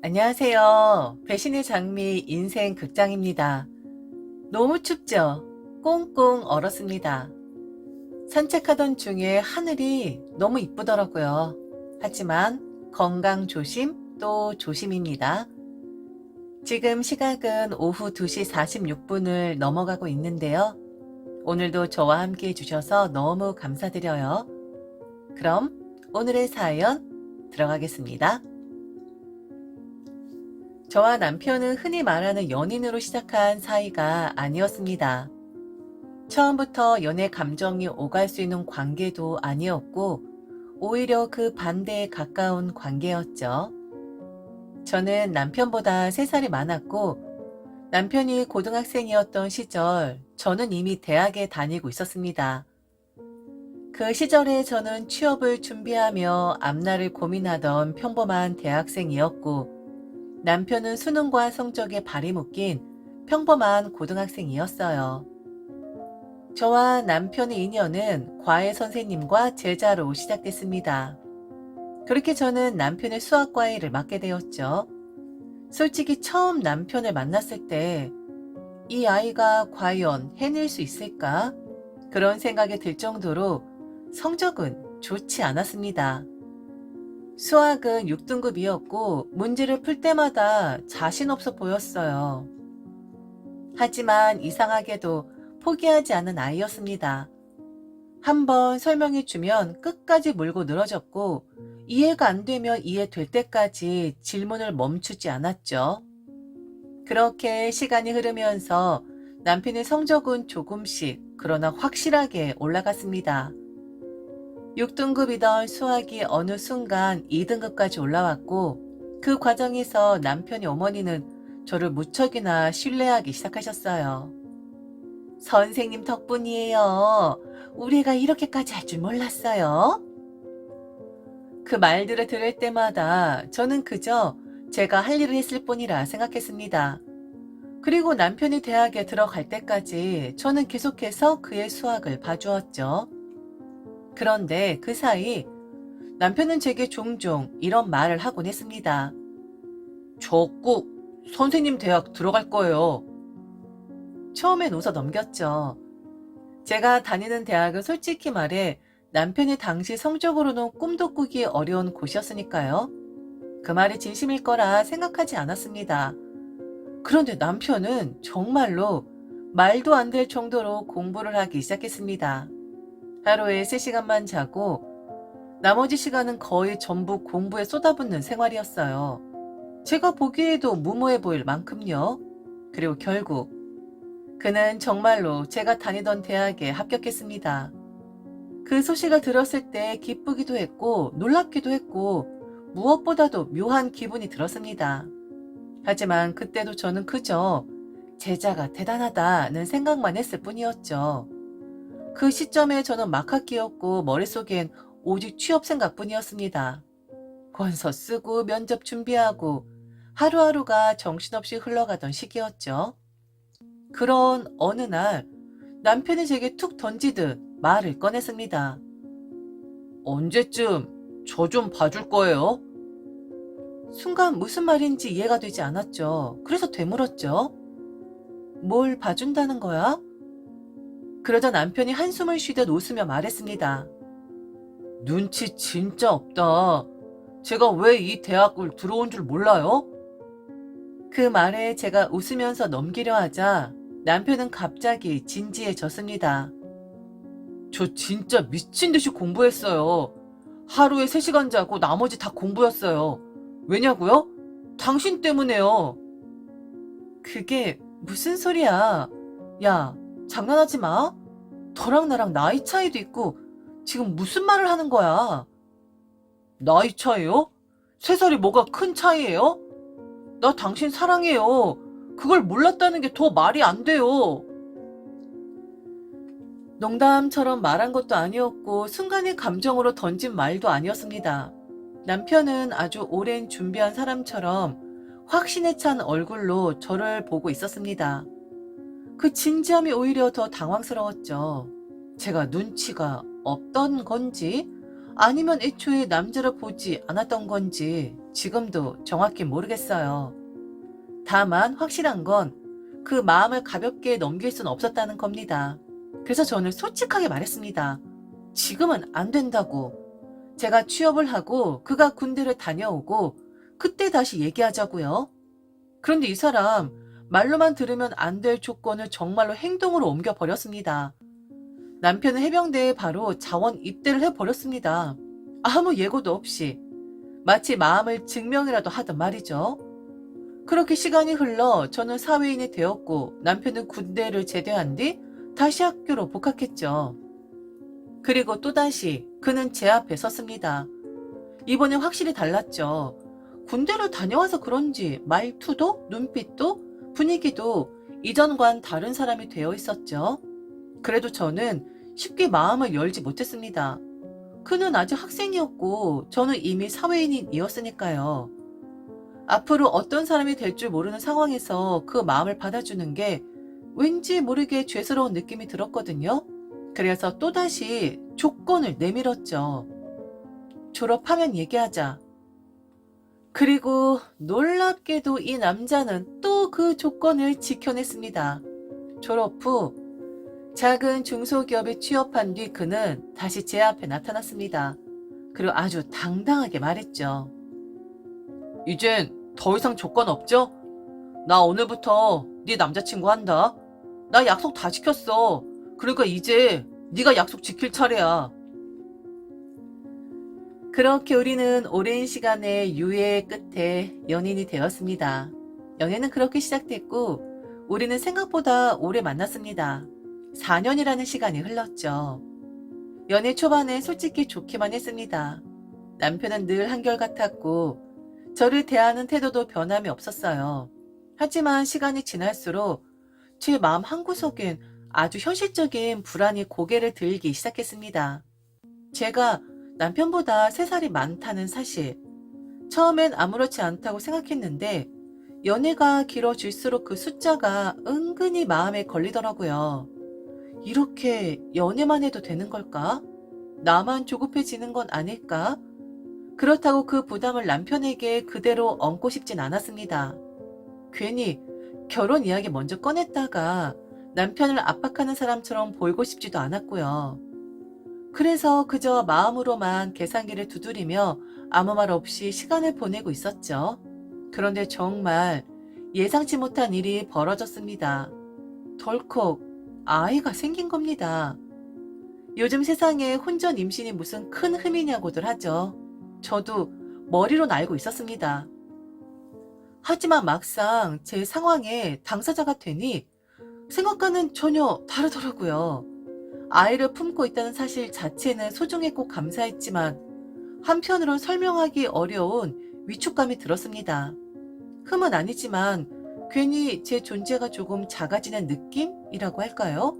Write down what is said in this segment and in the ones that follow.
안녕하세요. 배신의 장미 인생 극장입니다. 너무 춥죠? 꽁꽁 얼었습니다. 산책하던 중에 하늘이 너무 이쁘더라고요. 하지만 건강 조심 또 조심입니다. 지금 시각은 오후 2시 46분을 넘어가고 있는데요. 오늘도 저와 함께 해주셔서 너무 감사드려요. 그럼 오늘의 사연 들어가겠습니다. 저와 남편은 흔히 말하는 연인으로 시작한 사이가 아니었습니다. 처음부터 연애 감정이 오갈 수 있는 관계도 아니었고, 오히려 그 반대에 가까운 관계였죠. 저는 남편보다 3살이 많았고, 남편이 고등학생이었던 시절, 저는 이미 대학에 다니고 있었습니다. 그 시절에 저는 취업을 준비하며 앞날을 고민하던 평범한 대학생이었고, 남편은 수능과 성적에 발이 묶인 평범한 고등학생이었어요. 저와 남편의 인연은 과외 선생님과 제자로 시작됐습니다. 그렇게 저는 남편의 수학과외를 맡게 되었죠. 솔직히 처음 남편을 만났을 때 이 아이가 과연 해낼 수 있을까? 그런 생각이 들 정도로 성적은 좋지 않았습니다. 수학은 6등급이었고 문제를 풀 때마다 자신 없어 보였어요. 하지만 이상하게도 포기하지 않은 아이였습니다. 한번 설명해 주면 끝까지 물고 늘어졌고 이해가 안 되면 이해될 때까지 질문을 멈추지 않았죠. 그렇게 시간이 흐르면서 남편의 성적은 조금씩 그러나 확실하게 올라갔습니다. 6등급이던 수학이 어느 순간 2등급까지 올라왔고 그 과정에서 남편의 어머니는 저를 무척이나 신뢰하기 시작하셨어요. 선생님 덕분이에요. 우리 애가 이렇게까지 할 줄 몰랐어요. 그 말들을 들을 때마다 저는 그저 제가 할 일을 했을 뿐이라 생각했습니다. 그리고 남편이 대학에 들어갈 때까지 저는 계속해서 그의 수학을 봐주었죠. 그런데 그 사이 남편은 제게 종종 이런 말을 하곤 했습니다. 저 꼭 선생님 대학 들어갈 거예요. 처음엔 웃어 넘겼죠. 제가 다니는 대학은 솔직히 말해 남편이 당시 성적으로는 꿈도 꾸기 어려운 곳이었으니까요. 그 말이 진심일 거라 생각하지 않았습니다. 그런데 남편은 정말로 말도 안 될 정도로 공부를 하기 시작했습니다. 하루에 3시간만 자고 나머지 시간은 거의 전부 공부에 쏟아붓는 생활이었어요. 제가 보기에도 무모해 보일 만큼요. 그리고 결국 그는 정말로 제가 다니던 대학에 합격했습니다. 그 소식을 들었을 때 기쁘기도 했고 놀랍기도 했고 무엇보다도 묘한 기분이 들었습니다. 하지만 그때도 저는 그저 제자가 대단하다는 생각만 했을 뿐이었죠. 그 시점에 저는 막학기였고 머릿속엔 오직 취업 생각뿐이었습니다. 원서 쓰고 면접 준비하고 하루하루가 정신없이 흘러가던 시기였죠. 그런 어느 날 남편이 제게 툭 던지듯 말을 꺼냈습니다. 언제쯤 저 좀 봐줄 거예요? 순간 무슨 말인지 이해가 되지 않았죠. 그래서 되물었죠. 뭘 봐준다는 거야? 그러자 남편이 한숨을 쉬듯 웃으며 말했습니다. 눈치 진짜 없다. 제가 왜 이 대학을 들어온 줄 몰라요? 그 말에 제가 웃으면서 넘기려 하자 남편은 갑자기 진지해졌습니다. 저 진짜 미친 듯이 공부했어요. 하루에 3시간 자고 나머지 다 공부였어요. 왜냐고요? 당신 때문에요. 그게 무슨 소리야? 야, 장난하지 마. 너랑 나랑 나이 차이도 있고 지금 무슨 말을 하는 거야? 나이 차이요? 3살이 뭐가 큰 차이예요? 나 당신 사랑해요. 그걸 몰랐다는 게 더 말이 안 돼요. 농담처럼 말한 것도 아니었고 순간의 감정으로 던진 말도 아니었습니다. 남편은 아주 오랜 준비한 사람처럼 확신에 찬 얼굴로 저를 보고 있었습니다. 그 진지함이 오히려 더 당황스러웠죠. 제가 눈치가 없던 건지 아니면 애초에 남자를 보지 않았던 건지 지금도 정확히 모르겠어요. 다만 확실한 건 그 마음을 가볍게 넘길 수는 없었다는 겁니다. 그래서 저는 솔직하게 말했습니다. 지금은 안 된다고. 제가 취업을 하고 그가 군대를 다녀오고 그때 다시 얘기하자고요. 그런데 이 사람 말로만 들으면 안 될 조건을 정말로 행동으로 옮겨버렸습니다. 남편은 해병대에 바로 자원 입대를 해버렸습니다. 아무 예고도 없이. 마치 마음을 증명이라도 하던 말이죠. 그렇게 시간이 흘러 저는 사회인이 되었고 남편은 군대를 제대한 뒤 다시 학교로 복학했죠. 그리고 또다시 그는 제 앞에 섰습니다. 이번엔 확실히 달랐죠. 군대를 다녀와서 그런지 말투도 눈빛도 분위기도 이전과는 다른 사람이 되어 있었죠. 그래도 저는 쉽게 마음을 열지 못했습니다. 그는 아직 학생이었고 저는 이미 사회인이었으니까요. 앞으로 어떤 사람이 될 줄 모르는 상황에서 그 마음을 받아주는 게 왠지 모르게 죄스러운 느낌이 들었거든요. 그래서 또다시 조건을 내밀었죠. 졸업하면 얘기하자. 그리고 놀랍게도 이 남자는 또 그 조건을 지켜냈습니다. 졸업 후 작은 중소기업에 취업한 뒤 그는 다시 제 앞에 나타났습니다. 그리고 아주 당당하게 말했죠. 이젠 더 이상 조건 없죠? 나 오늘부터 네 남자친구 한다. 나 약속 다 지켰어. 그러니까 이제 네가 약속 지킬 차례야. 그렇게 우리는 오랜 시간의 유예의 끝에 연인이 되었습니다. 연애는 그렇게 시작됐고 우리는 생각보다 오래 만났습니다. 4년이라는 시간이 흘렀죠. 연애 초반에 솔직히 좋기만 했습니다. 남편은 늘 한결같았고 저를 대하는 태도도 변함이 없었어요. 하지만 시간이 지날수록 제 마음 한구석엔 아주 현실적인 불안이 고개를 들기 시작했습니다. 제가 남편보다 3살이 많다는 사실. 처음엔 아무렇지 않다고 생각했는데 연애가 길어질수록 그 숫자가 은근히 마음에 걸리더라고요. 이렇게 연애만 해도 되는 걸까? 나만 조급해지는 건 아닐까? 그렇다고 그 부담을 남편에게 그대로 얹고 싶진 않았습니다. 괜히 결혼 이야기 먼저 꺼냈다가 남편을 압박하는 사람처럼 보이고 싶지도 않았고요. 그래서 그저 마음으로만 계산기를 두드리며 아무 말 없이 시간을 보내고 있었죠. 그런데 정말 예상치 못한 일이 벌어졌습니다. 덜컥 아이가 생긴 겁니다. 요즘 세상에 혼전 임신이 무슨 큰 흠이냐고들 하죠. 저도 머리로는 알고 있었습니다. 하지만 막상 제 상황에 당사자가 되니 생각과는 전혀 다르더라고요. 아이를 품고 있다는 사실 자체는 소중했고 감사했지만 한편으론 설명하기 어려운 위축감이 들었습니다. 흠은 아니지만 괜히 제 존재가 조금 작아지는 느낌이라고 할까요?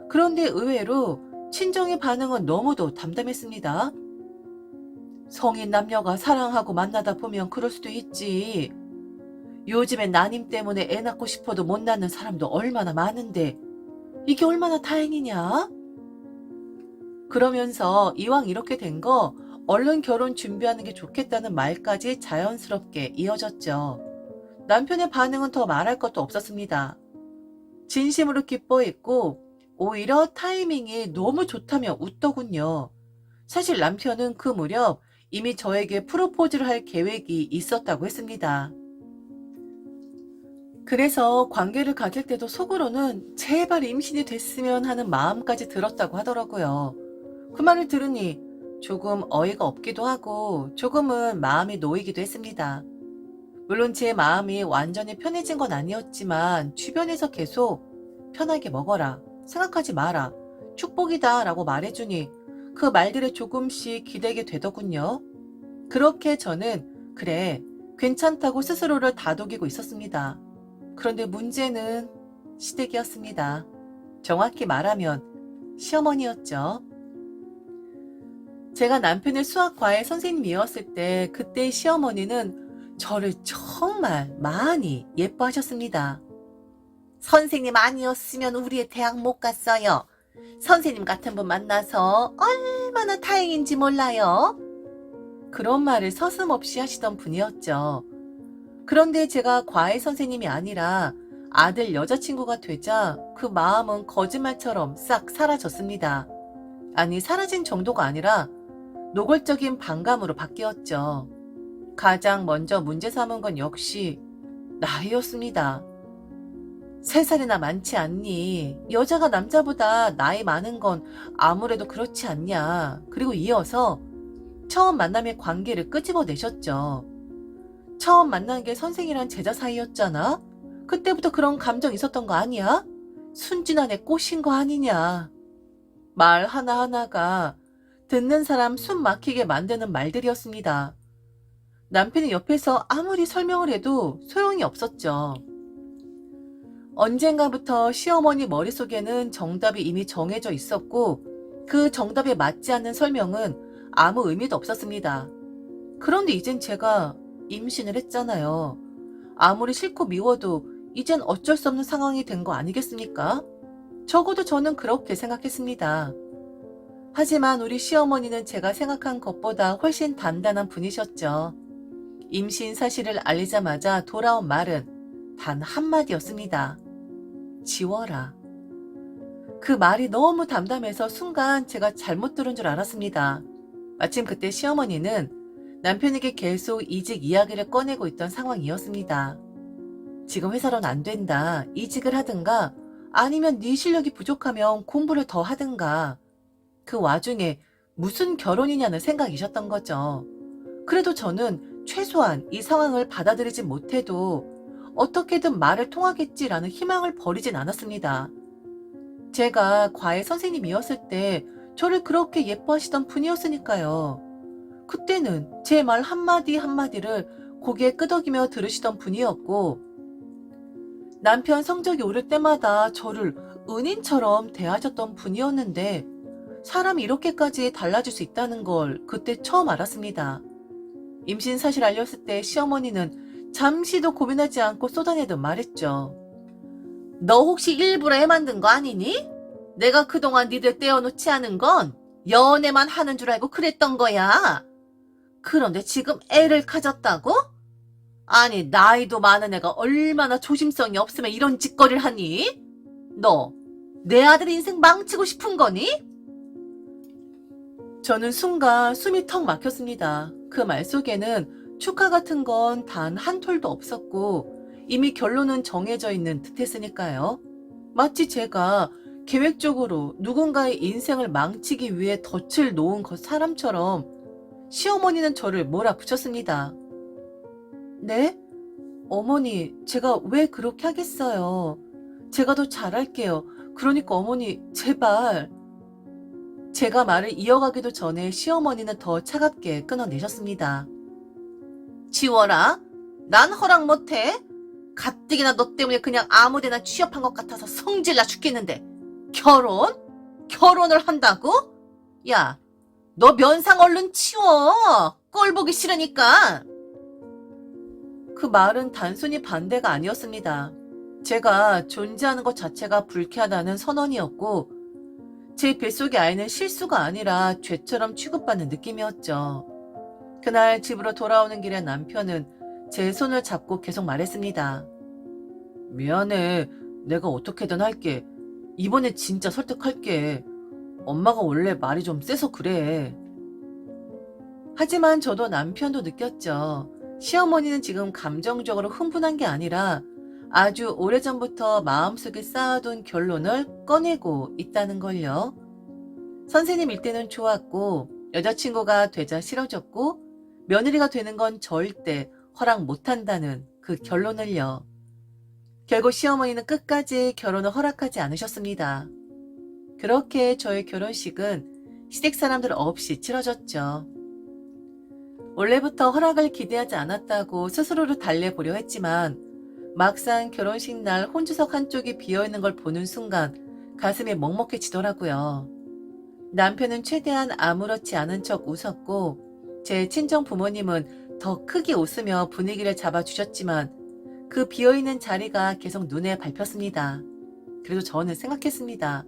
그런데 의외로 친정의 반응은 너무도 담담했습니다. 성인 남녀가 사랑하고 만나다 보면 그럴 수도 있지. 요즘엔 난임 때문에 애 낳고 싶어도 못 낳는 사람도 얼마나 많은데 이게 얼마나 다행이냐? 그러면서 이왕 이렇게 된 거 얼른 결혼 준비하는 게 좋겠다는 말까지 자연스럽게 이어졌죠. 남편의 반응은 더 말할 것도 없었습니다. 진심으로 기뻐했고 오히려 타이밍이 너무 좋다며 웃더군요. 사실 남편은 그 무렵 이미 저에게 프로포즈를 할 계획이 있었다고 했습니다. 그래서 관계를 가질 때도 속으로는 제발 임신이 됐으면 하는 마음까지 들었다고 하더라고요. 그 말을 들으니 조금 어이가 없기도 하고 조금은 마음이 놓이기도 했습니다. 물론 제 마음이 완전히 편해진 건 아니었지만 주변에서 계속 편하게 먹어라, 생각하지 마라, 축복이다 라고 말해주니 그 말들에 조금씩 기대게 되더군요. 그렇게 저는 그래, 괜찮다고 스스로를 다독이고 있었습니다. 그런데 문제는 시댁이었습니다. 정확히 말하면 시어머니였죠. 제가 남편의 수학 과외 선생님이었을 때 그때 시어머니는 저를 정말 많이 예뻐하셨습니다. 선생님 아니었으면 우리 애 대학 못 갔어요. 선생님 같은 분 만나서 얼마나 다행인지 몰라요. 그런 말을 서슴없이 하시던 분이었죠. 그런데 제가 과외 선생님이 아니라 아들 여자친구가 되자 그 마음은 거짓말처럼 싹 사라졌습니다. 아니, 사라진 정도가 아니라 노골적인 반감으로 바뀌었죠. 가장 먼저 문제 삼은 건 역시 나이였습니다. 3살이나 많지 않니? 여자가 남자보다 나이 많은 건 아무래도 그렇지 않냐? 그리고 이어서 처음 만남의 관계를 끄집어내셨죠. 처음 만난 게 선생이랑 제자 사이였잖아? 그때부터 그런 감정 있었던 거 아니야? 순진한 애 꼬신 거 아니냐? 말 하나하나가 듣는 사람 숨 막히게 만드는 말들이었습니다. 남편이 옆에서 아무리 설명을 해도 소용이 없었죠. 언젠가부터 시어머니 머릿속에는 정답이 이미 정해져 있었고 그 정답에 맞지 않는 설명은 아무 의미도 없었습니다. 그런데 이젠 제가 임신을 했잖아요. 아무리 싫고 미워도 이젠 어쩔 수 없는 상황이 된 거 아니겠습니까? 적어도 저는 그렇게 생각했습니다. 하지만 우리 시어머니는 제가 생각한 것보다 훨씬 단단한 분이셨죠. 임신 사실을 알리자마자 돌아온 말은 단 한마디였습니다. 지워라. 그 말이 너무 담담해서 순간 제가 잘못 들은 줄 알았습니다. 마침 그때 시어머니는 남편에게 계속 이직 이야기를 꺼내고 있던 상황이었습니다. 지금 회사로는 안 된다. 이직을 하든가 아니면 네 실력이 부족하면 공부를 더 하든가. 그 와중에 무슨 결혼이냐는 생각이셨던 거죠. 그래도 저는 최소한 이 상황을 받아들이지 못해도 어떻게든 말을 통하겠지라는 희망을 버리진 않았습니다. 제가 과외 선생님이었을 때 저를 그렇게 예뻐하시던 분이었으니까요. 그때는 제 말 한마디 한마디를 고개 끄덕이며 들으시던 분이었고 남편 성적이 오를 때마다 저를 은인처럼 대하셨던 분이었는데 사람이 이렇게까지 달라질 수 있다는 걸 그때 처음 알았습니다. 임신 사실 알렸을 때 시어머니는 잠시도 고민하지 않고 쏟아내듯 말했죠. 너 혹시 일부러 애 만든 거 아니니? 내가 그동안 니들 떼어놓지 않은 건 연애만 하는 줄 알고 그랬던 거야. 그런데 지금 애를 가졌다고? 아니, 나이도 많은 애가 얼마나 조심성이 없으면 이런 짓거리를 하니? 너, 내 아들 인생 망치고 싶은 거니? 저는 순간 숨이 턱 막혔습니다. 그 말 속에는 축하 같은 건 단 한 톨도 없었고 이미 결론은 정해져 있는 듯했으니까요. 마치 제가 계획적으로 누군가의 인생을 망치기 위해 덫을 놓은 사람처럼 시어머니는 저를 몰아붙였습니다. 네? 어머니, 제가 왜 그렇게 하겠어요? 제가 더 잘할게요. 그러니까 어머니, 제발. 제가 말을 이어가기도 전에 시어머니는 더 차갑게 끊어내셨습니다. 지워라. 난 허락 못해. 가뜩이나 너 때문에 그냥 아무데나 취업한 것 같아서 성질나 죽겠는데 결혼? 결혼을 한다고? 야, 너 면상 얼른 치워. 꼴 보기 싫으니까. 그 말은 단순히 반대가 아니었습니다. 제가 존재하는 것 자체가 불쾌하다는 선언이었고 제 뱃속의 아이는 실수가 아니라 죄처럼 취급받는 느낌이었죠. 그날 집으로 돌아오는 길에 남편은 제 손을 잡고 계속 말했습니다. 미안해. 내가 어떻게든 할게. 이번에 진짜 설득할게. 엄마가 원래 말이 좀 세서 그래. 하지만 저도 남편도 느꼈죠. 시어머니는 지금 감정적으로 흥분한 게 아니라 아주 오래전부터 마음속에 쌓아둔 결론을 꺼내고 있다는 걸요. 선생님일 때는 좋았고 여자친구가 되자 싫어졌고 며느리가 되는 건 절대 허락 못한다는 그 결론을요. 결국 시어머니는 끝까지 결혼을 허락하지 않으셨습니다. 그렇게 저의 결혼식은 시댁 사람들 없이 치러졌죠. 원래부터 허락을 기대하지 않았다고 스스로를 달래보려 했지만 막상 결혼식 날 혼주석 한쪽이 비어있는 걸 보는 순간 가슴이 먹먹해지더라고요. 남편은 최대한 아무렇지 않은 척 웃었고 제 친정 부모님은 더 크게 웃으며 분위기를 잡아주셨지만 그 비어있는 자리가 계속 눈에 밟혔습니다. 그래도 저는 생각했습니다.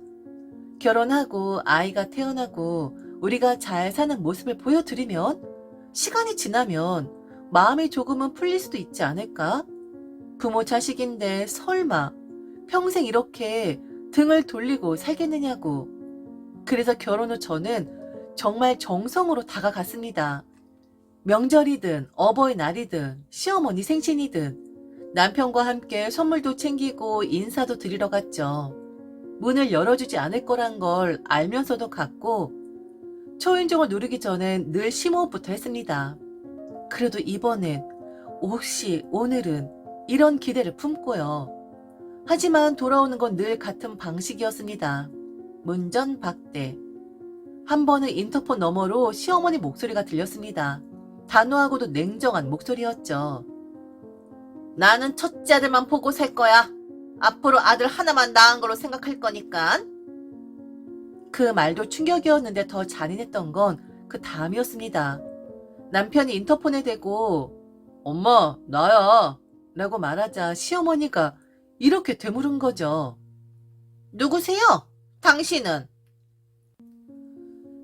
결혼하고 아이가 태어나고 우리가 잘 사는 모습을 보여드리면 시간이 지나면 마음이 조금은 풀릴 수도 있지 않을까? 부모 자식인데 설마 평생 이렇게 등을 돌리고 살겠느냐고. 그래서 결혼 후 저는 정말 정성으로 다가갔습니다. 명절이든 어버이날이든 시어머니 생신이든 남편과 함께 선물도 챙기고 인사도 드리러 갔죠. 문을 열어주지 않을 거란 걸 알면서도 갔고 초인종을 누르기 전엔 늘 심호흡부터 했습니다. 그래도 이번엔 혹시 오늘은 이런 기대를 품고요. 하지만 돌아오는 건 늘 같은 방식이었습니다. 문전박대. 한 번은 인터폰 너머로 시어머니 목소리가 들렸습니다. 단호하고도 냉정한 목소리였죠. 나는 첫째 아들만 보고 살 거야. 앞으로 아들 하나만 낳은 걸로 생각할 거니까. 그 말도 충격이었는데 더 잔인했던 건 그 다음이었습니다. 남편이 인터폰에 대고 엄마 나야 라고 말하자 시어머니가 이렇게 되물은 거죠. 누구세요? 당신은?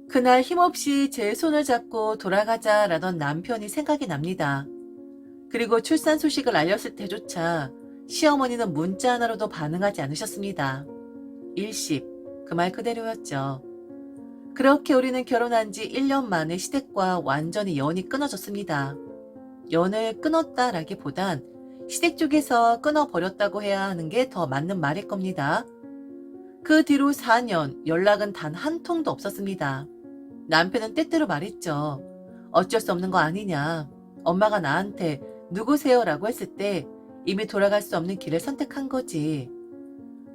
그날 힘없이 제 손을 잡고 돌아가자라던 남편이 생각이 납니다. 그리고 출산 소식을 알렸을 때조차 시어머니는 문자 하나로도 반응하지 않으셨습니다. 일십, 그 말 그대로였죠. 그렇게 우리는 결혼한 지 1년 만에 시댁과 완전히 연이 끊어졌습니다. 연을 끊었다라기보단 시댁 쪽에서 끊어버렸다고 해야 하는 게 더 맞는 말일 겁니다. 그 뒤로 4년 연락은 단 한 통도 없었습니다. 남편은 때때로 말했죠. 어쩔 수 없는 거 아니냐. 엄마가 나한테 누구세요? 라고 했을 때 이미 돌아갈 수 없는 길을 선택한 거지.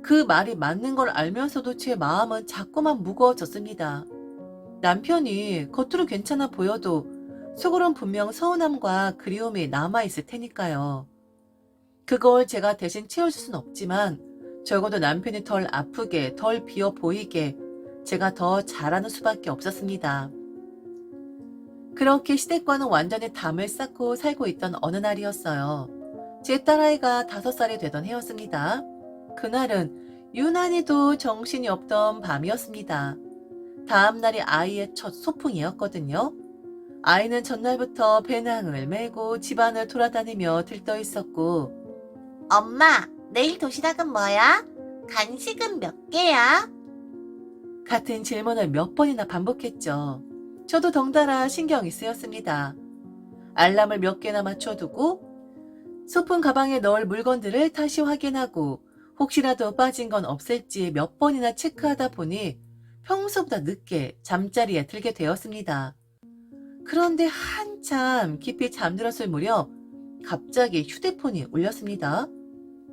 그 말이 맞는 걸 알면서도 제 마음은 자꾸만 무거워졌습니다. 남편이 겉으로 괜찮아 보여도 속으론 분명 서운함과 그리움이 남아있을 테니까요. 그걸 제가 대신 채워줄 순 없지만 적어도 남편이 덜 아프게, 덜 비어 보이게 제가 더 잘하는 수밖에 없었습니다. 그렇게 시댁과는 완전히 담을 쌓고 살고 있던 어느 날이었어요. 제 딸아이가 5살이 되던 해였습니다. 그날은 유난히도 정신이 없던 밤이었습니다. 다음 날이 아이의 첫 소풍이었거든요. 아이는 전날부터 배낭을 메고 집안을 돌아다니며 들떠 있었고 엄마, 내일 도시락은 뭐야? 간식은 몇 개야? 같은 질문을 몇 번이나 반복했죠. 저도 덩달아 신경이 쓰였습니다. 알람을 몇 개나 맞춰두고 소품 가방에 넣을 물건들을 다시 확인하고 혹시라도 빠진 건 없을지 몇 번이나 체크하다 보니 평소보다 늦게 잠자리에 들게 되었습니다. 그런데 한참 깊이 잠들었을 무렵 갑자기 휴대폰이 울렸습니다.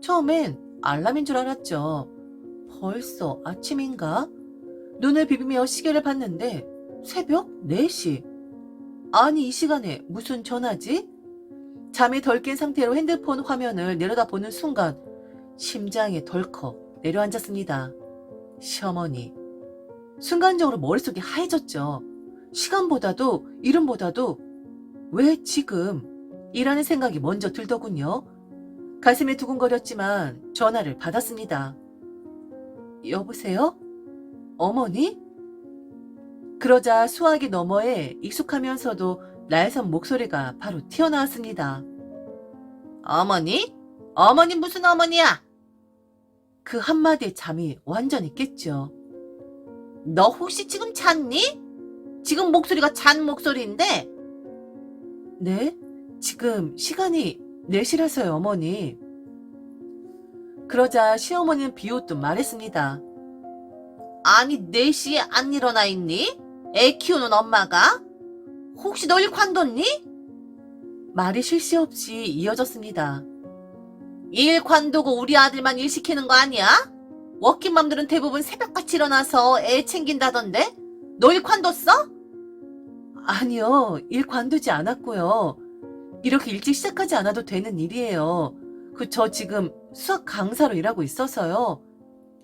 처음엔 알람인 줄 알았죠. 벌써 아침인가? 눈을 비비며 시계를 봤는데 새벽 4시. 아니 이 시간에 무슨 전화지? 잠이 덜 깬 상태로 핸드폰 화면을 내려다보는 순간 심장이 덜컥 내려앉았습니다. 시어머니. 순간적으로 머릿속이 하얘졌죠. 시간보다도 이름보다도 왜 지금? 이라는 생각이 먼저 들더군요. 가슴이 두근거렸지만 전화를 받았습니다. 여보세요? 어머니? 그러자 수화기 너머에 익숙하면서도 날선 목소리가 바로 튀어나왔습니다. 어머니? 어머니 무슨 어머니야? 그 한마디에 잠이 완전히 깼죠. 너 혹시 지금 잤니? 지금 목소리가 잔 목소리인데? 네? 지금 시간이 4시라서요, 어머니. 그러자 시어머니는 비웃듯 말했습니다. 아니 4시에 안 일어나 있니? 애 키우는 엄마가? 혹시 너 일 관뒀니? 말이 쉴 새 없이 이어졌습니다. 일 관두고 우리 아들만 일 시키는 거 아니야? 워킹맘들은 대부분 새벽같이 일어나서 애 챙긴다던데? 너 일 관뒀어? 아니요, 일 관두지 않았고요. 이렇게 일찍 시작하지 않아도 되는 일이에요. 저 지금 수학 강사로 일하고 있어서요.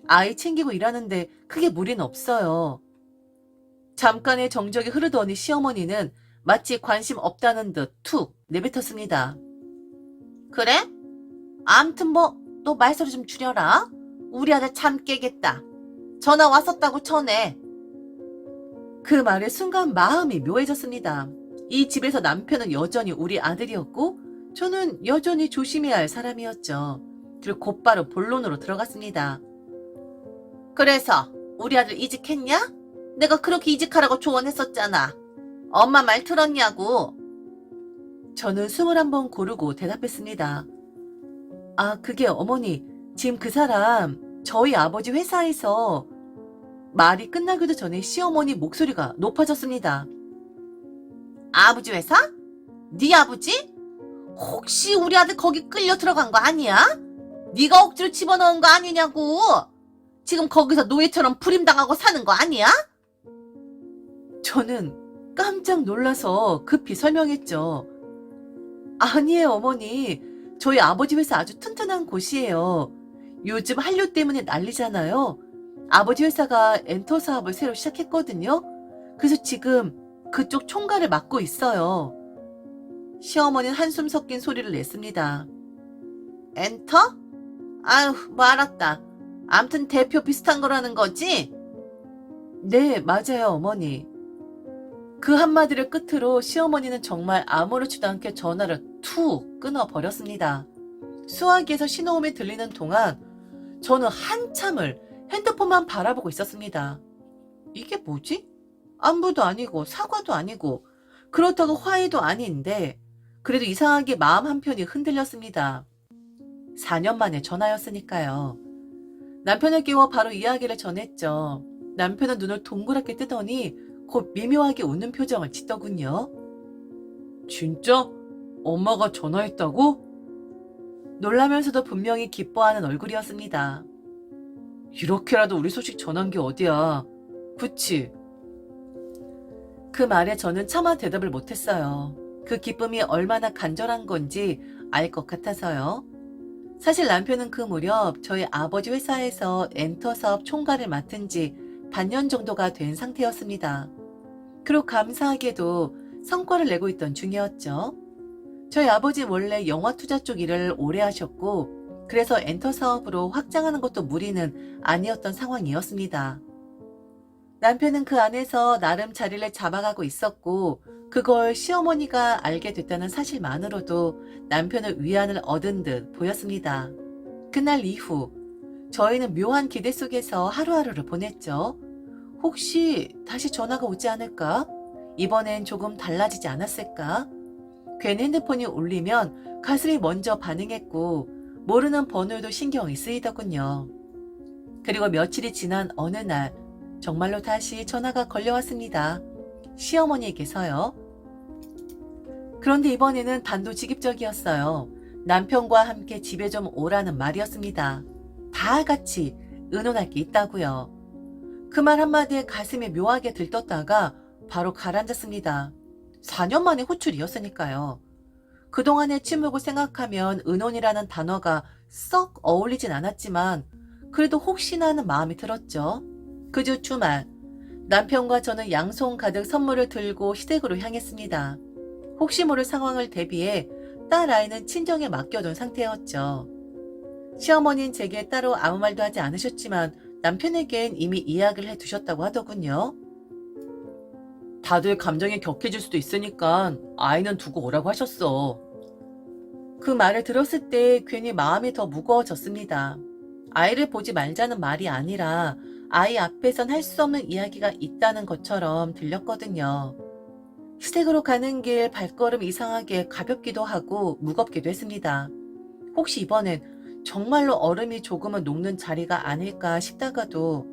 아이 챙기고 일하는데 크게 무리는 없어요. 잠깐의 정적이 흐르더니 시어머니는 마치 관심 없다는 듯 툭 내뱉었습니다. 그래? 암튼 뭐 너 말소리 좀 줄여라. 우리 아들 잠 깨겠다. 전화 왔었다고 전해. 그 말에 순간 마음이 묘해졌습니다. 이 집에서 남편은 여전히 우리 아들이었고 저는 여전히 조심해야 할 사람이었죠. 그리고 곧바로 본론으로 들어갔습니다. 그래서 우리 아들 이직했냐? 내가 그렇게 이직하라고 조언했었잖아. 엄마 말 들었냐고. 저는 21번 고르고 대답했습니다. 아, 그게 어머니, 지금 그 사람 저희 아버지 회사에서. 말이 끝나기도 전에 시어머니 목소리가 높아졌습니다. 아버지 회사? 네 아버지? 혹시 우리 아들 거기 끌려 들어간 거 아니야? 네가 억지로 집어넣은 거 아니냐고. 지금 거기서 노예처럼 불임당하고 사는 거 아니야? 저는 깜짝 놀라서 급히 설명했죠. 아니에요, 어머니. 저희 아버지 회사 아주 튼튼한 곳이에요. 요즘 한류 때문에 난리잖아요. 아버지 회사가 엔터 사업을 새로 시작했거든요. 그래서 지금 그쪽 총괄을 맡고 있어요. 시어머니는 한숨 섞인 소리를 냈습니다. 엔터? 아유, 뭐 알았다. 암튼 대표 비슷한 거라는 거지? 네, 맞아요, 어머니. 그 한마디를 끝으로 시어머니는 정말 아무렇지도 않게 전화를 툭 끊어버렸습니다. 수화기에서 신호음이 들리는 동안 저는 한참을 핸드폰만 바라보고 있었습니다. 이게 뭐지? 안부도 아니고 사과도 아니고 그렇다고 화해도 아닌데 그래도 이상하게 마음 한편이 흔들렸습니다. 4년 만에 전화였으니까요. 남편을 깨워 바로 이야기를 전했죠. 남편은 눈을 동그랗게 뜨더니 곧 미묘하게 웃는 표정을 짓더군요. 진짜? 엄마가 전화했다고? 놀라면서도 분명히 기뻐하는 얼굴이었습니다. 이렇게라도 우리 소식 전한 게 어디야. 그치? 그 말에 저는 차마 대답을 못했어요. 그 기쁨이 얼마나 간절한 건지 알 것 같아서요. 사실 남편은 그 무렵 저희 아버지 회사에서 엔터 사업 총괄을 맡은 지 반년 정도가 된 상태였습니다. 그리고 감사하게도 성과를 내고 있던 중이었죠. 저희 아버지 원래 영화 투자 쪽 일을 오래 하셨고 그래서 엔터 사업으로 확장하는 것도 무리는 아니었던 상황이었습니다. 남편은 그 안에서 나름 자리를 잡아가고 있었고 그걸 시어머니가 알게 됐다는 사실만으로도 남편의 위안을 얻은 듯 보였습니다. 그날 이후 저희는 묘한 기대 속에서 하루하루를 보냈죠. 혹시 다시 전화가 오지 않을까? 이번엔 조금 달라지지 않았을까? 괜히 핸드폰이 울리면 가슴이 먼저 반응했고 모르는 번호에도 신경이 쓰이더군요. 그리고 며칠이 지난 어느 날 정말로 다시 전화가 걸려왔습니다. 시어머니에게서요. 그런데 이번에는 단도직입적이었어요. 남편과 함께 집에 좀 오라는 말이었습니다. 다 같이 의논할 게 있다고요. 그 말 한마디에 가슴이 묘하게 들떴다가 바로 가라앉았습니다. 4년 만에 호출이었으니까요. 그동안의 침묵을 생각하면 의논이라는 단어가 썩 어울리진 않았지만 그래도 혹시나 하는 마음이 들었죠. 그 주 주말 남편과 저는 양손 가득 선물을 들고 시댁으로 향했습니다. 혹시 모를 상황을 대비해 딸 아이는 친정에 맡겨둔 상태였죠. 시어머니는 제게 따로 아무 말도 하지 않으셨지만 남편에겐 이미 이야기를 해두셨다고 하더군요. 다들 감정이 격해질 수도 있으니까 아이는 두고 오라고 하셨어. 그 말을 들었을 때 괜히 마음이 더 무거워졌습니다. 아이를 보지 말자는 말이 아니라 아이 앞에선 할 수 없는 이야기가 있다는 것처럼 들렸거든요. 시댁으로 가는 길 발걸음 이상하게 가볍기도 하고 무겁기도 했습니다. 혹시 이번엔 정말로 얼음이 조금은 녹는 자리가 아닐까 싶다가도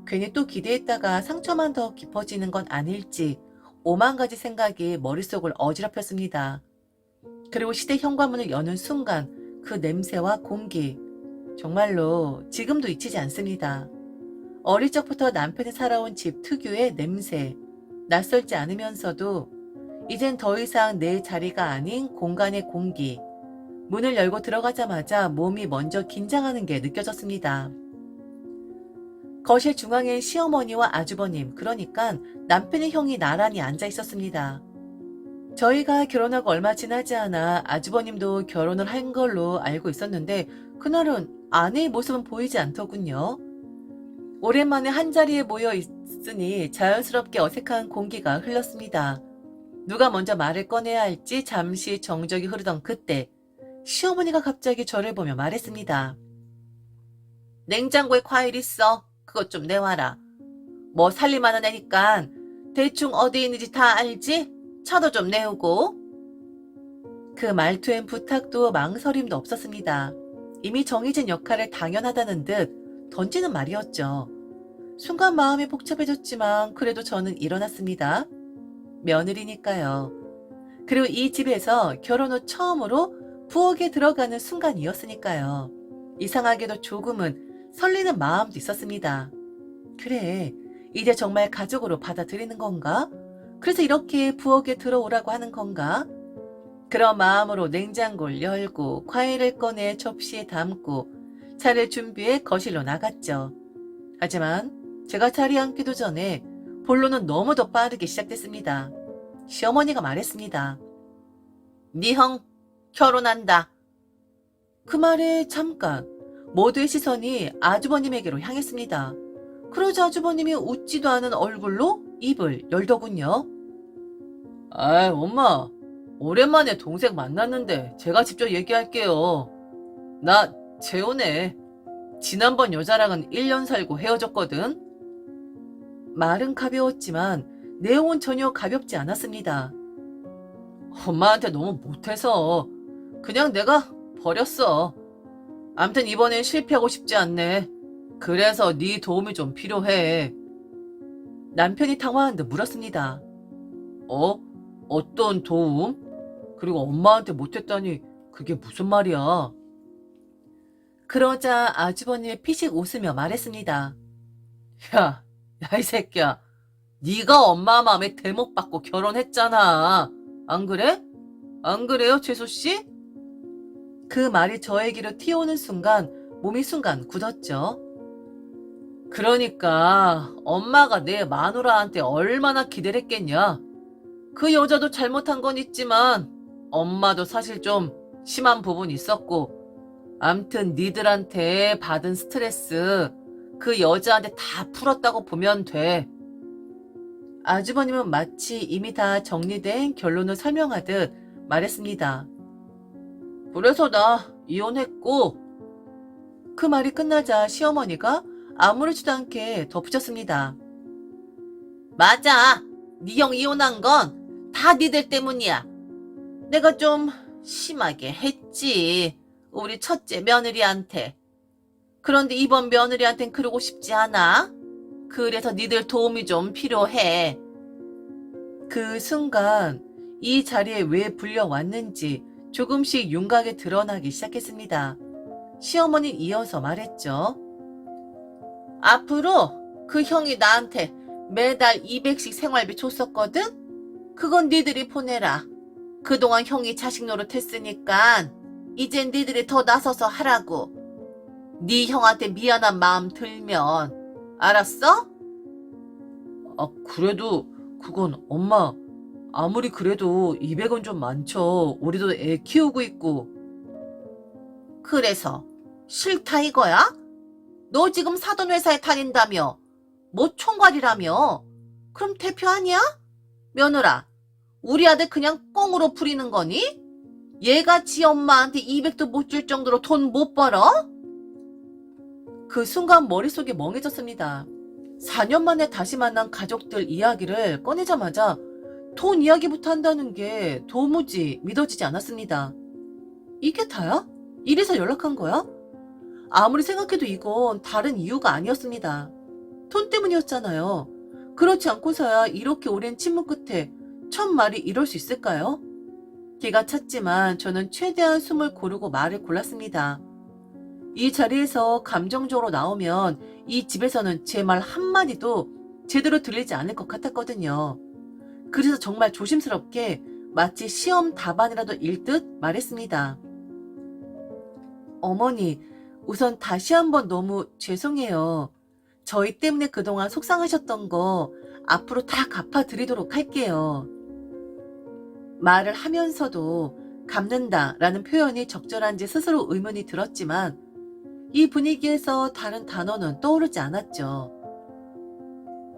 괜히 또 기대했다가 상처만 더 깊어지는 건 아닐지 오만 가지 생각이 머릿속을 어지럽혔습니다. 그리고 시댁 현관문을 여는 순간 그 냄새와 공기 정말로 지금도 잊히지 않습니다. 어릴 적부터 남편이 살아온 집 특유의 냄새, 낯설지 않으면서도 이젠 더 이상 내 자리가 아닌 공간의 공기, 문을 열고 들어가자마자 몸이 먼저 긴장하는 게 느껴졌습니다. 거실 중앙엔 시어머니와 아주버님, 그러니까 남편의 형이 나란히 앉아 있었습니다. 저희가 결혼하고 얼마 지나지 않아 아주버님도 결혼을 한 걸로 알고 있었는데 그날은 아내의 모습은 보이지 않더군요. 오랜만에 한자리에 모여 있으니 자연스럽게 어색한 공기가 흘렀습니다. 누가 먼저 말을 꺼내야 할지 잠시 정적이 흐르던 그때 시어머니가 갑자기 저를 보며 말했습니다. 냉장고에 과일 있어. 그것 좀 내와라. 뭐 살림하는 애니까 대충 어디 있는지 다 알지? 차도 좀 내오고. 그 말투엔 부탁도 망설임도 없었습니다. 이미 정해진 역할을 당연하다는 듯 던지는 말이었죠. 순간 마음이 복잡해졌지만 그래도 저는 일어났습니다. 며느리니까요. 그리고 이 집에서 결혼 후 처음으로 부엌에 들어가는 순간이었으니까요. 이상하게도 조금은 설레는 마음도 있었습니다. 그래, 이제 정말 가족으로 받아들이는 건가? 그래서 이렇게 부엌에 들어오라고 하는 건가? 그런 마음으로 냉장고를 열고 과일을 꺼내 접시에 담고 차를 준비해 거실로 나갔죠. 하지만 제가 자리에 앉기도 전에 본론은 너무도 빠르게 시작됐습니다. 시어머니가 말했습니다. 네 형 결혼한다. 그 말에 잠깐 모두의 시선이 아주버님에게로 향했습니다. 그러자 아주버님이 웃지도 않은 얼굴로 입을 열더군요. 아이 엄마, 오랜만에 동생 만났는데 제가 직접 얘기할게요. 나 재혼해. 지난번 여자랑은 1년 살고 헤어졌거든. 말은 가벼웠지만 내용은 전혀 가볍지 않았습니다. 엄마한테 너무 못해서 그냥 내가 버렸어. 암튼 이번엔 실패하고 싶지 않네. 그래서 네 도움이 좀 필요해. 남편이 당황한 듯 물었습니다. 어떤 도움? 그리고 엄마한테 못했다니 그게 무슨 말이야? 그러자 아주버님이 피식 웃으며 말했습니다. 야 이 새끼야. 네가 엄마 마음에 대목받고 결혼했잖아. 안 그래? 안 그래요, 채소씨? 그 말이 저에게로 튀어오는 순간 몸이 순간 굳었죠. 그러니까 엄마가 내 마누라한테 얼마나 기대를 했겠냐. 그 여자도 잘못한 건 있지만 엄마도 사실 좀 심한 부분이 있었고 암튼 니들한테 받은 스트레스 그 여자한테 다 풀었다고 보면 돼. 아주버님은 마치 이미 다 정리된 결론을 설명하듯 말했습니다. 그래서 나 이혼했고. 그 말이 끝나자 시어머니가 아무렇지도 않게 덧붙였습니다. 맞아. 네 형 이혼한 건 다 니들 때문이야. 내가 좀 심하게 했지. 우리 첫째 며느리한테. 그런데 이번 며느리한텐 그러고 싶지 않아. 그래서 니들 도움이 좀 필요해. 그 순간 이 자리에 왜 불려왔는지 조금씩 윤곽이 드러나기 시작했습니다. 시어머니는 이어서 말했죠. 앞으로 그 형이 나한테 매달 200씩 생활비 줬었거든? 그건 니들이 보내라. 그동안 형이 자식 노릇했으니까 이젠 니들이 더 나서서 하라고. 네 형한테 미안한 마음 들면. 알았어? 그래도 그건 엄마, 아무리 그래도 200은 좀 많죠. 우리도 애 키우고 있고. 그래서 싫다 이거야? 너 지금 사돈 회사에 다닌다며. 뭐 총괄이라며. 그럼 대표 아니야? 며느라, 우리 아들 그냥 꽁으로 부리는 거니? 얘가 지 엄마한테 200도 못 줄 정도로 돈 못 벌어? 그 순간 머릿속이 멍해졌습니다. 4년 만에 다시 만난 가족들 이야기를 꺼내자마자 돈 이야기부터 한다는 게 도무지 믿어지지 않았습니다. 이게 다야? 이래서 연락한 거야? 아무리 생각해도 이건 다른 이유가 아니었습니다. 돈 때문이었잖아요. 그렇지 않고서야 이렇게 오랜 침묵 끝에 첫 말이 이럴 수 있을까요? 기가 찼지만 저는 최대한 숨을 고르고 말을 골랐습니다. 이 자리에서 감정적으로 나오면 이 집에서는 제 말 한마디도 제대로 들리지 않을 것 같았거든요. 그래서 정말 조심스럽게 마치 시험 답안이라도 읽듯 말했습니다. 어머니, 우선 다시 한번 너무 죄송해요. 저희 때문에 그동안 속상하셨던 거 앞으로 다 갚아드리도록 할게요. 말을 하면서도 갚는다라는 표현이 적절한지 스스로 의문이 들었지만 이 분위기에서 다른 단어는 떠오르지 않았죠.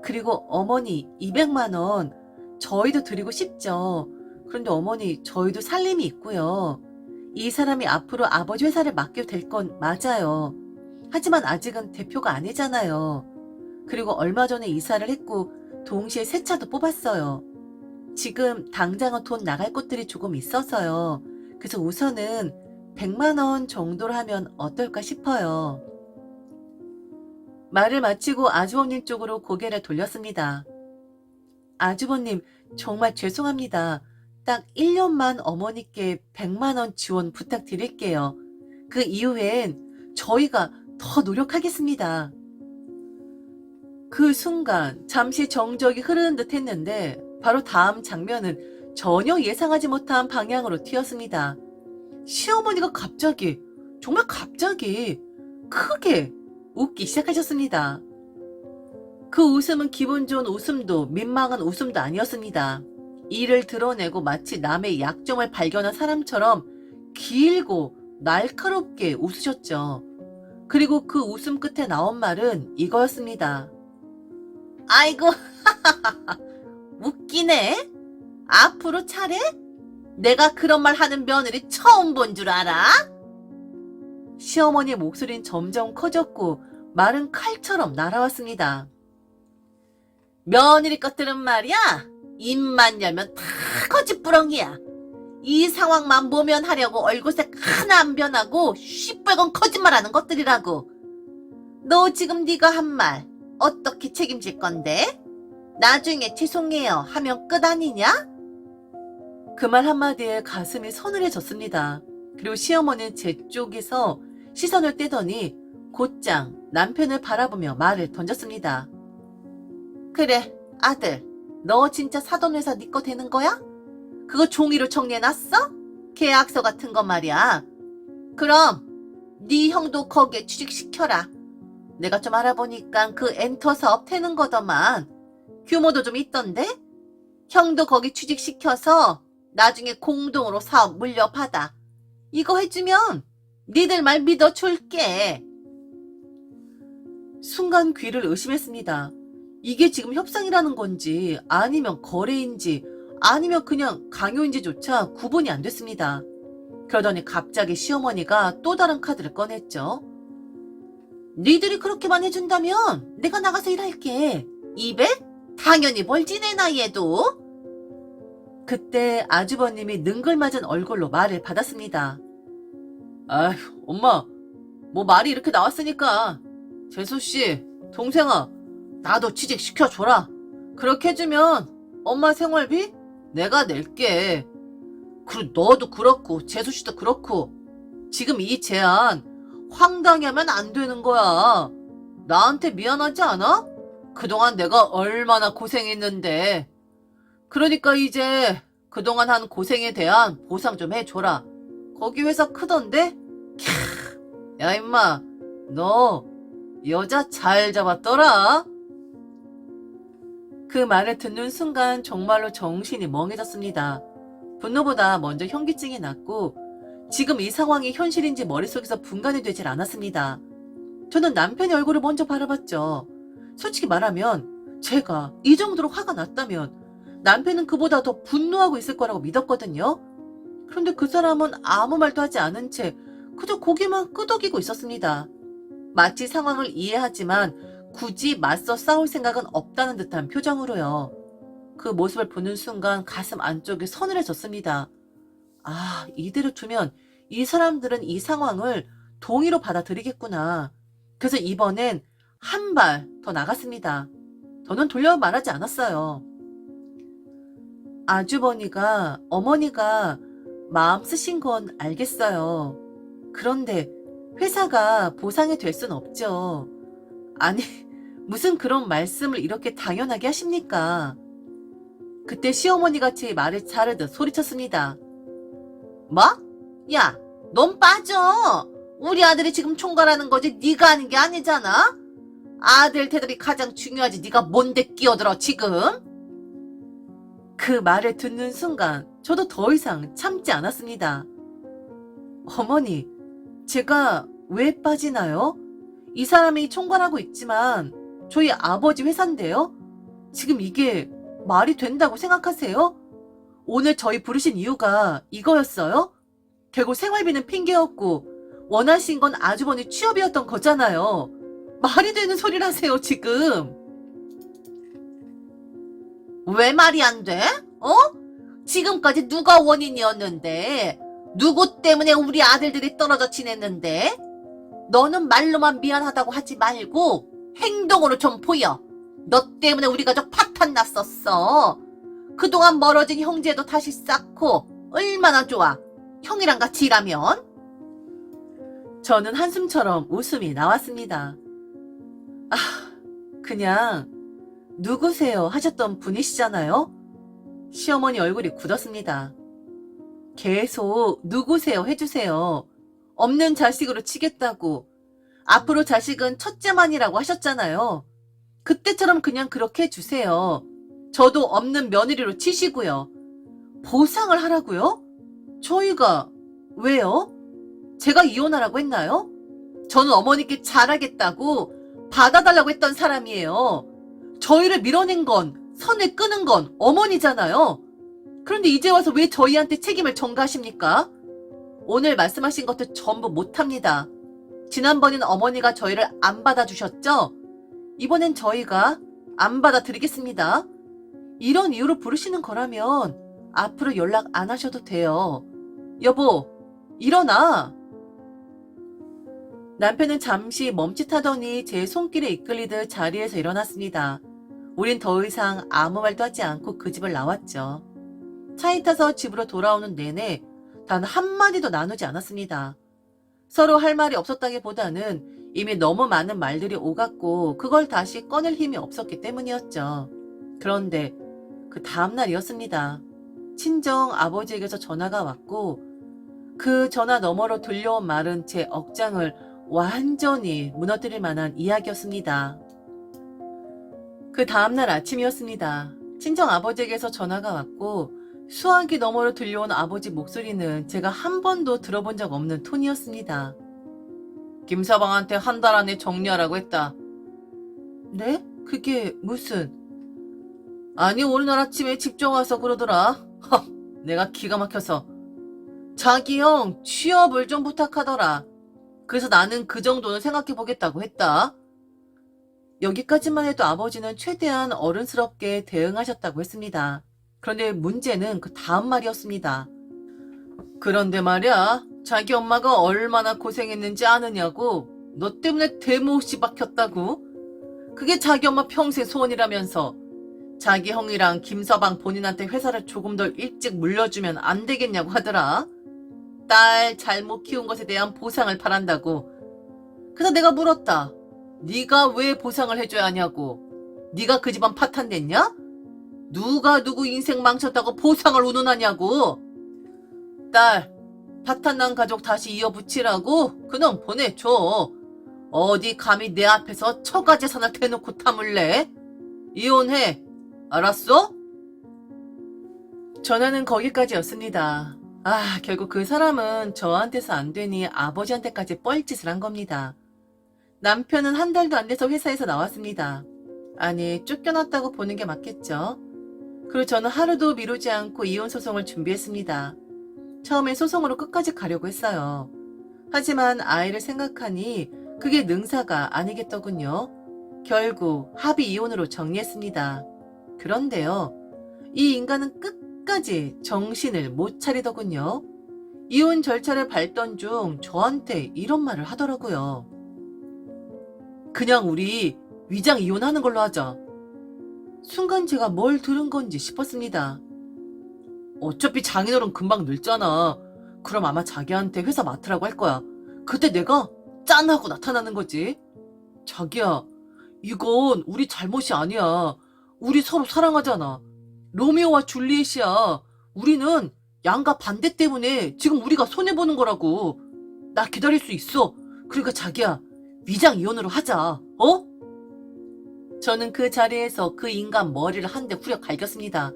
그리고 어머니 200만 원 저희도 드리고 싶죠. 그런데 어머니 저희도 살림이 있고요. 이 사람이 앞으로 아버지 회사를 맡게 될 건 맞아요. 하지만 아직은 대표가 아니잖아요. 그리고 얼마 전에 이사를 했고 동시에 새 차도 뽑았어요. 지금 당장은 돈 나갈 곳들이 조금 있어서요. 그래서 우선은 100만 원 정도로 하면 어떨까 싶어요. 말을 마치고 아주버님 쪽으로 고개를 돌렸습니다. 아주버님, 정말 죄송합니다. 딱 1년만 어머니께 100만 원 지원 부탁드릴게요. 그 이후엔 저희가 더 노력하겠습니다. 그 순간 잠시 정적이 흐르는 듯 했는데 바로 다음 장면은 전혀 예상하지 못한 방향으로 튀었습니다. 시어머니가 갑자기, 정말 갑자기 크게 웃기 시작하셨습니다. 그 웃음은 기분 좋은 웃음도 민망한 웃음도 아니었습니다. 이를 드러내고 마치 남의 약점을 발견한 사람처럼 길고 날카롭게 웃으셨죠. 그리고 그 웃음 끝에 나온 말은 이거였습니다. 아이고, 웃기네. 앞으로 차례? 내가 그런 말 하는 며느리 처음 본 줄 알아? 시어머니의 목소리는 점점 커졌고 말은 칼처럼 날아왔습니다. 며느리 것들은 말이야, 입만 열면 다 거짓부렁이야. 이 상황만 모면하려고 얼굴색 하나 안 변하고 시뻘건 거짓말하는 것들이라고. 너 지금 네가 한 말 어떻게 책임질 건데? 나중에 죄송해요 하면 끝 아니냐? 그 말 한마디에 가슴이 서늘해졌습니다. 그리고 시어머니는 제 쪽에서 시선을 떼더니 곧장 남편을 바라보며 말을 던졌습니다. 그래, 아들, 너 진짜 사돈회사 네 거 되는 거야? 그거 종이로 정리해놨어? 계약서 같은 거 말이야. 그럼 네 형도 거기에 취직시켜라. 내가 좀 알아보니까 그 엔터 사업 되는 거더만. 규모도 좀 있던데? 형도 거기 취직시켜서 나중에 공동으로 사업 물려받아. 이거 해주면 니들 말 믿어줄게. 순간 귀를 의심했습니다. 이게 지금 협상이라는 건지 아니면 거래인지 아니면 그냥 강요인지조차 구분이 안 됐습니다. 그러더니 갑자기 시어머니가 또 다른 카드를 꺼냈죠. 니들이 그렇게만 해준다면 내가 나가서 일할게. 200? 당연히 벌지 내 나이에도. 그때 아주버님이 능글맞은 얼굴로 말을 받았습니다. 아휴, 엄마, 뭐 말이 이렇게 나왔으니까 재수씨, 동생아, 나도 취직시켜줘라. 그렇게 해주면 엄마 생활비 내가 낼게. 그리고 너도 그렇고 재수씨도 그렇고 지금 이 제안 황당하면 안 되는 거야. 나한테 미안하지 않아? 그동안 내가 얼마나 고생했는데. 그러니까 이제 그동안 한 고생에 대한 보상 좀 해줘라. 거기 회사 크던데? 캬, 야 임마, 너 여자 잘 잡았더라. 그 말을 듣는 순간 정말로 정신이 멍해졌습니다. 분노보다 먼저 현기증이 났고 지금 이 상황이 현실인지 머릿속에서 분간이 되질 않았습니다. 저는 남편의 얼굴을 먼저 바라봤죠. 솔직히 말하면 제가 이 정도로 화가 났다면 남편은 그보다 더 분노하고 있을 거라고 믿었거든요. 그런데 그 사람은 아무 말도 하지 않은 채 그저 고개만 끄덕이고 있었습니다. 마치 상황을 이해하지만 굳이 맞서 싸울 생각은 없다는 듯한 표정으로요. 그 모습을 보는 순간 가슴 안쪽이 서늘해졌습니다. 아, 이대로 두면 이 사람들은 이 상황을 동의로 받아들이겠구나. 그래서 이번엔 한 발 더 나갔습니다. 더는 돌려 말하지 않았어요. 아주버니가, 어머니가 마음 쓰신 건 알겠어요. 그런데 회사가 보상이 될 순 없죠. 아니, 무슨 그런 말씀을 이렇게 당연하게 하십니까? 그때 시어머니가 제 말을 자르듯 소리쳤습니다. 뭐? 야, 넌 빠져. 우리 아들이 지금 총괄하는 거지 네가 하는 게 아니잖아. 아들 대답이 가장 중요하지. 네가 뭔데 끼어들어 지금? 그 말을 듣는 순간 저도 더 이상 참지 않았습니다. 어머니, 제가 왜 빠지나요? 이 사람이 총괄하고 있지만 저희 아버지 회사인데요. 지금 이게 말이 된다고 생각하세요? 오늘 저희 부르신 이유가 이거였어요? 결국 생활비는 핑계였고 원하신 건 아주버니 취업이었던 거잖아요. 말이 되는 소리를 하세요, 지금. 왜 말이 안 돼? 어? 지금까지 누가 원인이었는데? 누구 때문에 우리 아들들이 떨어져 지냈는데? 너는 말로만 미안하다고 하지 말고 행동으로 좀 보여. 너 때문에 우리 가족 파탄 났었어. 그동안 멀어진 형제도 다시 쌓고 얼마나 좋아. 형이랑 같이 일하면. 저는 한숨처럼 웃음이 나왔습니다. 아, 그냥 누구세요 하셨던 분이시잖아요? 시어머니 얼굴이 굳었습니다. 계속 누구세요 해주세요. 없는 자식으로 치겠다고. 앞으로 자식은 첫째만이라고 하셨잖아요. 그때처럼 그냥 그렇게 해주세요. 저도 없는 며느리로 치시고요. 보상을 하라고요? 저희가 왜요? 제가 이혼하라고 했나요? 저는 어머니께 잘하겠다고 받아달라고 했던 사람이에요. 저희를 밀어낸 건, 선을 끄는 건 어머니잖아요. 그런데 이제 와서 왜 저희한테 책임을 전가하십니까? 오늘 말씀하신 것도 전부 못합니다. 지난번엔 어머니가 저희를 안 받아주셨죠? 이번엔 저희가 안 받아드리겠습니다. 이런 이유로 부르시는 거라면 앞으로 연락 안 하셔도 돼요. 여보, 일어나. 남편은 잠시 멈칫하더니 제 손길에 이끌리듯 자리에서 일어났습니다. 우린 더 이상 아무 말도 하지 않고 그 집을 나왔죠. 차에 타서 집으로 돌아오는 내내 단 한마디도 나누지 않았습니다. 서로 할 말이 없었다기보다는 이미 너무 많은 말들이 오갔고 그걸 다시 꺼낼 힘이 없었기 때문이었죠. 그런데 그 다음날이었습니다. 친정 아버지에게서 전화가 왔고 그 전화 너머로 들려온 말은 제 억장을 완전히 무너뜨릴 만한 이야기였습니다. 그 다음날 아침이었습니다. 친정 아버지에게서 전화가 왔고 수화기 너머로 들려온 아버지 목소리는 제가 한 번도 들어본 적 없는 톤이었습니다. 김서방한테 한 달 안에 정리하라고 했다. 네? 그게 무슨... 아니 오늘 아침에 집중 와서 그러더라. 내가 기가 막혀서. 자기 형 취업을 좀 부탁하더라. 그래서 나는 그 정도는 생각해보겠다고 했다. 여기까지만 해도 아버지는 최대한 어른스럽게 대응하셨다고 했습니다. 그런데 문제는 그 다음 말이었습니다. 그런데 말이야, 자기 엄마가 얼마나 고생했는지 아느냐고. 너 때문에 대모없이 박혔다고. 그게 자기 엄마 평생 소원이라면서. 자기 형이랑 김서방 본인한테 회사를 조금 더 일찍 물려주면 안 되겠냐고 하더라. 딸 잘못 키운 것에 대한 보상을 바란다고. 그래서 내가 물었다. 네가 왜 보상을 해줘야 하냐고. 네가 그 집안 파탄 냈냐? 누가 누구 인생 망쳤다고 보상을 운운하냐고. 딸, 파탄난 가족 다시 이어붙이라고 그놈 보내줘. 어디 감히 내 앞에서 처가 재산을 대놓고 탐을래? 이혼해. 알았어? 전화는 거기까지였습니다. 결국 그 사람은 저한테서 안 되니 아버지한테까지 뻘짓을 한 겁니다. 남편은 한 달도 안 돼서 회사에서 나왔습니다. 아니, 쫓겨났다고 보는 게 맞겠죠. 그리고 저는 하루도 미루지 않고 이혼 소송을 준비했습니다. 처음에 소송으로 끝까지 가려고 했어요. 하지만 아이를 생각하니 그게 능사가 아니겠더군요. 결국 합의 이혼으로 정리했습니다. 그런데요, 이 인간은 끝까지 정신을 못 차리더군요. 이혼 절차를 밟던 중 저한테 이런 말을 하더라고요. 그냥 우리 위장 이혼하는 걸로 하자. 순간 제가 뭘 들은 건지 싶었습니다. 어차피 장인어른 금방 늙잖아. 그럼 아마 자기한테 회사 맡으라고 할 거야. 그때 내가 짠 하고 나타나는 거지. 자기야, 이건 우리 잘못이 아니야. 우리 서로 사랑하잖아. 로미오와 줄리엣이야. 우리는 양가 반대 때문에 지금 우리가 손해보는 거라고. 나 기다릴 수 있어. 그러니까 자기야, 위장 이혼으로 하자. 어? 저는 그 자리에서 그 인간 머리를 한 대 후려 갈겼습니다.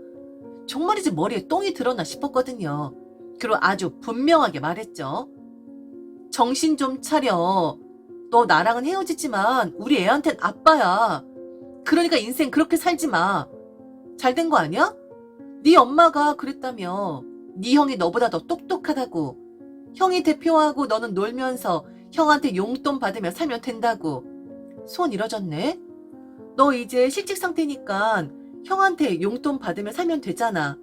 정말이지 머리에 똥이 들었나 싶었거든요. 그리고 아주 분명하게 말했죠. 정신 좀 차려. 너 나랑은 헤어지지만 우리 애한텐 아빠야. 그러니까 인생 그렇게 살지 마. 잘 된 거 아니야? 네 엄마가 그랬다며. 네 형이 너보다 더 똑똑하다고. 형이 대표하고 너는 놀면서 형한테 용돈 받으며 살면 된다고. 소원 이뤄졌네? 너 이제 실직 상태니까 형한테 용돈 받으며 살면 되잖아.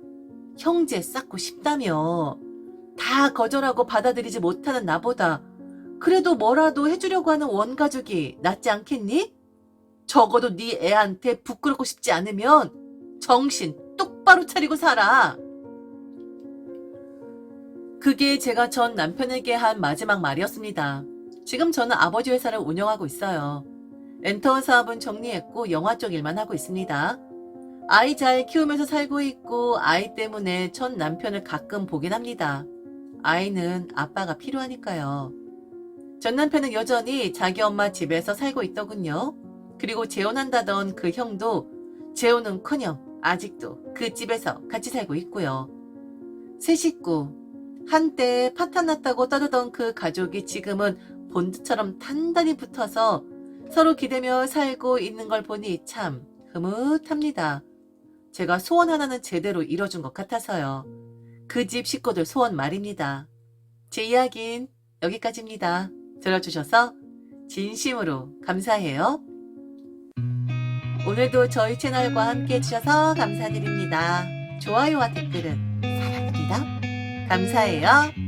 형제 쌓고 싶다며. 다 거절하고 받아들이지 못하는 나보다 그래도 뭐라도 해주려고 하는 원가족이 낫지 않겠니? 적어도 네 애한테 부끄럽고 싶지 않으면 정신 똑바로 차리고 살아. 그게 제가 전 남편에게 한 마지막 말이었습니다. 지금 저는 아버지 회사를 운영하고 있어요. 엔터 사업은 정리했고 영화 쪽 일만 하고 있습니다. 아이 잘 키우면서 살고 있고 아이 때문에 전 남편을 가끔 보긴 합니다. 아이는 아빠가 필요하니까요. 전 남편은 여전히 자기 엄마 집에서 살고 있더군요. 그리고 재혼한다던 그 형도 재혼은커녕 아직도 그 집에서 같이 살고 있고요. 세 식구, 한때 파탄났다고 떠들던 그 가족이 지금은 본드처럼 단단히 붙어서 서로 기대며 살고 있는 걸 보니 참 흐뭇합니다. 제가 소원 하나는 제대로 이뤄준 것 같아서요. 그 집 식구들 소원 말입니다. 제 이야기는 여기까지입니다. 들어주셔서 진심으로 감사해요. 오늘도 저희 채널과 함께 해주셔서 감사드립니다. 좋아요와 댓글은 사랑입니다. 감사해요.